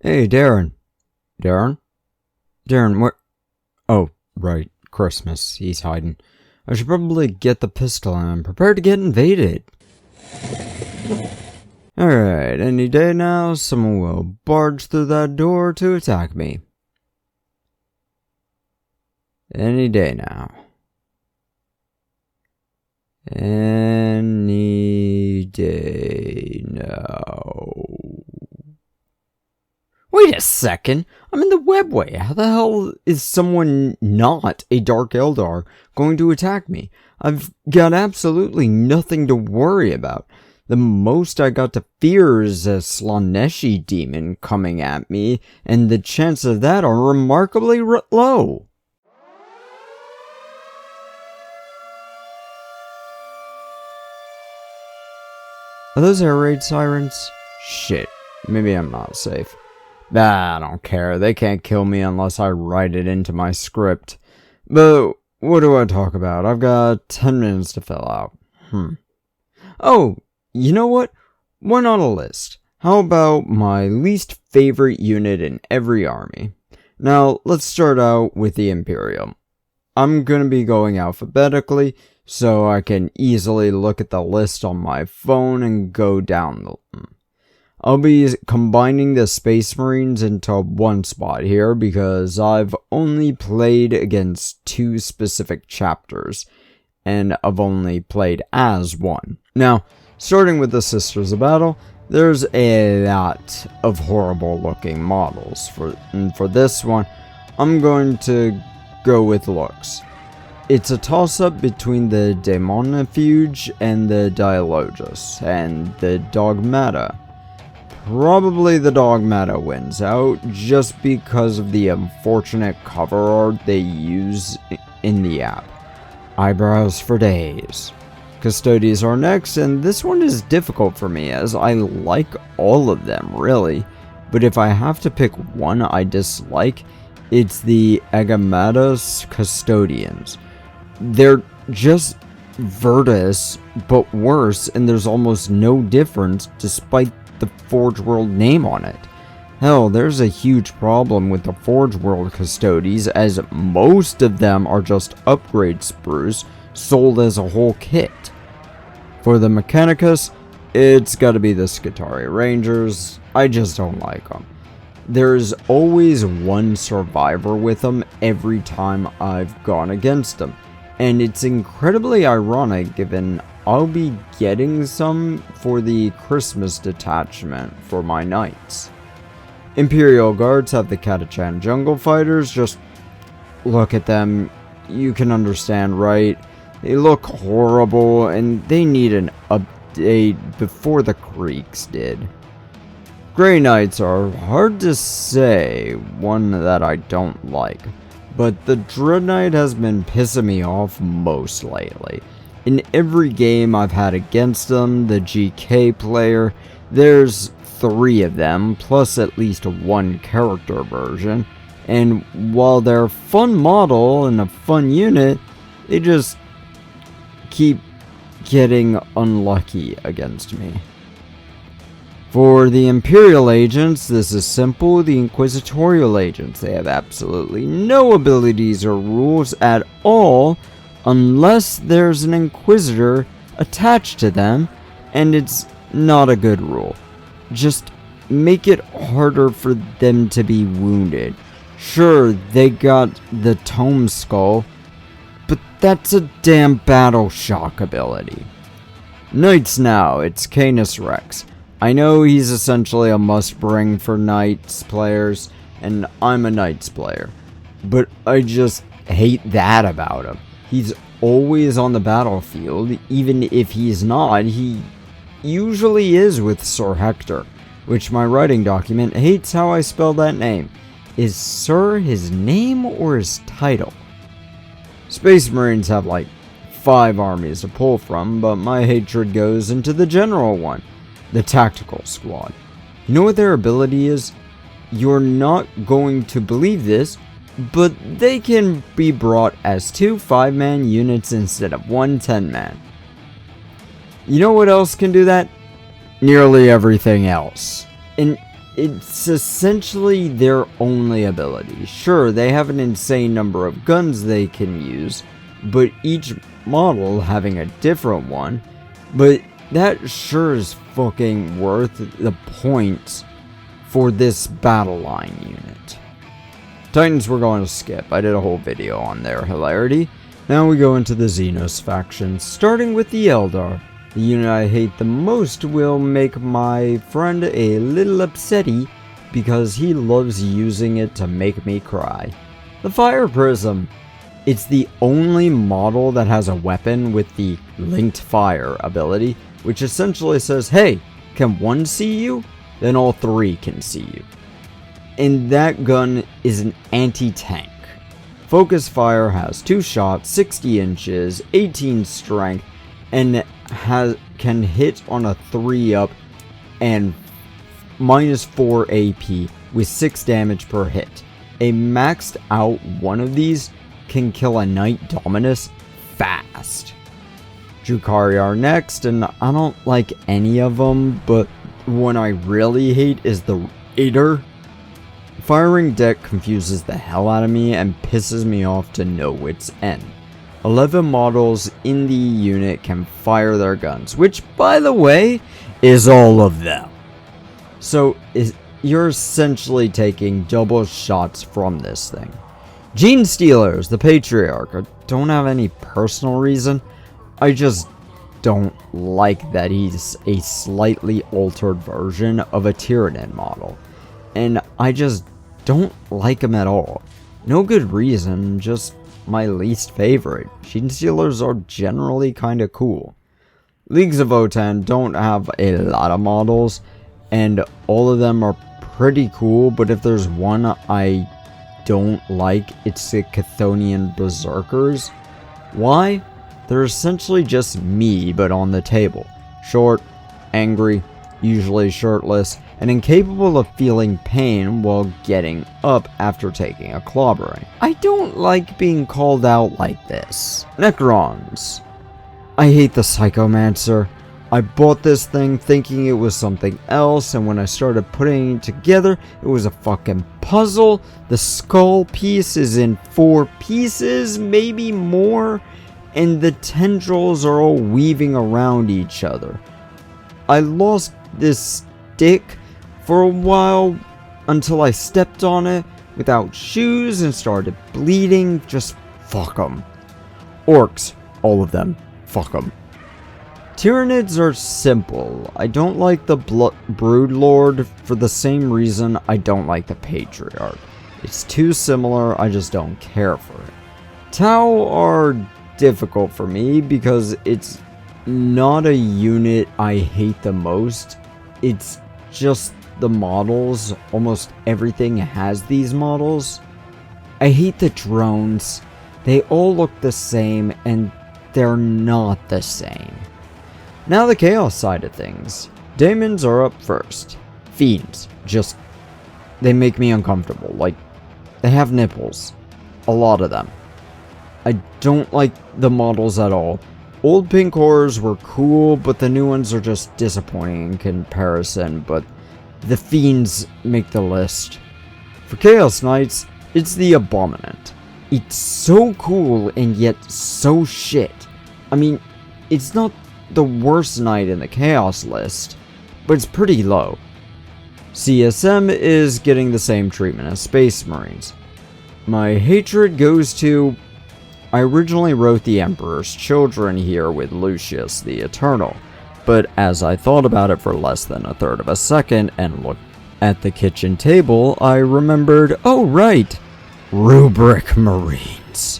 Hey, Darren. Darren? Darren, where? Oh, right. Christmas. He's hiding. I should probably get the pistol and I'm prepared to get invaded. Alright, any day now, someone will barge through that door to attack me. Any day now. Any day now. Wait a second! I'm in the webway! How the hell is someone not a Dark Eldar going to attack me? I've got absolutely nothing to worry about. The most I got to fear is a Slaaneshi demon coming at me, and the chances of that are remarkably low. Are those air raid sirens? Shit, maybe I'm not safe. I don't care, they can't kill me unless I write it into my script. But what do I talk about? I've got 10 minutes to fill out. Oh, you know what? Why not a list? How about my least favorite unit in every army? Now, let's start out with the Imperium. I'm gonna be going alphabetically, so I can easily look at the list on my phone and go down them. I'll be combining the Space Marines into one spot here because I've only played against 2 specific chapters, and I've only played as one. Now, starting with the Sisters of Battle, there's a lot of horrible looking models. For this one, I'm going to go with looks. It's a toss-up between the Daemonifuge and the Dialogus, and the Dogmata. Probably the Dogmata wins out, just because of the unfortunate cover art they use in the app. Eyebrows for days. Custodians are next, and this one is difficult for me, as I like all of them, really. But if I have to pick one I dislike, it's the Agamatus Custodians. They're just Virtus, but worse, and there's almost no difference despite the Forge World name on it. Hell, there's a huge problem with the Forge World Custodies, as most of them are just upgrade sprues sold as a whole kit. For the Mechanicus, it's gotta be the Skitarii Rangers. I just don't like them. There's always one survivor with them every time I've gone against them, and it's incredibly ironic given I'll be getting some for the Christmas detachment for my knights. Imperial Guards have the Catachan Jungle Fighters. Just look at them, you can understand, right? They look horrible and they need an update before the Creeks did. Grey Knights are hard to say, one that I don't like, but the Dread Knight has been pissing me off most lately. In every game I've had against them, the GK player, there's 3 of them, plus at least 1 character version, and while they're a fun model and a fun unit, they just keep getting unlucky against me. For the Imperial Agents, this is simple. The Inquisitorial Agents, they have absolutely no abilities or rules at all, unless there's an Inquisitor attached to them, and it's not a good rule. Just make it harder for them to be wounded. Sure, they got the Tome Skull, but that's a damn battle shock ability. Knights now, it's Canis Rex. I know he's essentially a must-bring for Knights players, and I'm a Knights player, but I just hate that about him. He's always on the battlefield. Even if he's not, he usually is with Sir Hector, which my writing document hates how I spell that name. Is Sir his name or his title? Space Marines have like 5 armies to pull from, but my hatred goes into the general one, the Tactical Squad. You know what their ability is? You're not going to believe this, but they can be brought as 2 5-man units instead of 1 10-man. You know what else can do that? Nearly everything else. And it's essentially their only ability. Sure, they have an insane number of guns they can use, but each model having a different one, but that sure is fucking worth the points for this battle line unit. Titans we're going to skip. I did a whole video on their hilarity. Now we go into the Xenos faction, starting with the Eldar. The unit I hate the most will make my friend a little upsetty because he loves using it to make me cry. The Fire Prism. It's the only model that has a weapon with the linked fire ability, which essentially says, hey, can one see you? Then all three can see you. And that gun is an anti-tank. Focus Fire has 2 shots, 60 inches, 18 strength, and can hit on a 3-up and -4 AP with 6 damage per hit. A maxed out one of these can kill a Knight Dominus fast. Drukhari are next, and I don't like any of them, but one I really hate is the Raider. Firing deck confuses the hell out of me and pisses me off to no wit's end. 11 models in the unit can fire their guns, which, by the way, is all of them. So, you're essentially taking double shots from this thing. Gene Stealers, the Patriarch. I don't have any personal reason. I just don't like that he's a slightly altered version of a Tyranid model. And I just don't like him at all. No good reason, just my least favorite. Gene Stealers are generally kinda cool. Leagues of Votann don't have a lot of models, and all of them are pretty cool, but if there's one I don't like, it's the Chthonian Berserkers. Why? They're essentially just me, but on the table. Short, angry, usually shirtless, and incapable of feeling pain while getting up after taking a clobbering. I don't like being called out like this. Necrons. I hate the Psychomancer. I bought this thing thinking it was something else, and when I started putting it together, it was a fucking puzzle. The skull piece is in 4 pieces, maybe more, and the tendrils are all weaving around each other. I lost this stick for a while until I stepped on it without shoes and started bleeding. Just fuck them. Orcs, all of them, fuck them. Tyranids are simple. I don't like the Broodlord for the same reason I don't like the Patriarch. It's too similar, I just don't care for it. Tau are difficult for me because it's not a unit I hate the most. It's just the models. Almost everything has these models. I hate the drones. They all look the same and they're not the same. Now the chaos side of things. Daemons are up first. Fiends, just, they make me uncomfortable. Like, they have nipples. A lot of them. I don't like the models at all. Old pink horrors were cool, but the new ones are just disappointing in comparison, but the fiends make the list. For Chaos Knights, it's the Abominant. It's so cool and yet so shit. I mean, it's not the worst knight in the Chaos list, but it's pretty low. CSM is getting the same treatment as Space Marines. My hatred goes to... I originally wrote the Emperor's Children here with Lucius the Eternal, but as I thought about it for less than a third of a second and looked at the kitchen table, I remembered, oh right, Rubric Marines.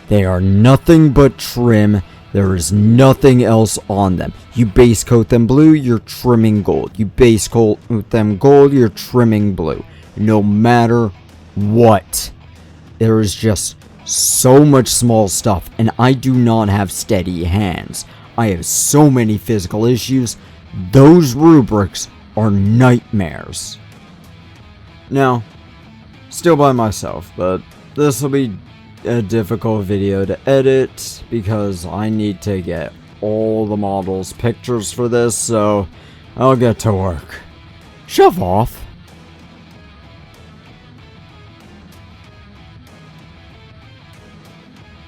They are nothing but trim. There is nothing else on them. You base coat them blue, you're trimming gold. You base coat them gold, you're trimming blue. No matter what. There is just so much small stuff, and I do not have steady hands. I have so many physical issues. Those rubrics are nightmares. Now, still by myself, but this will be a difficult video to edit because I need to get all the models' pictures for this, so I'll get to work. Shove off.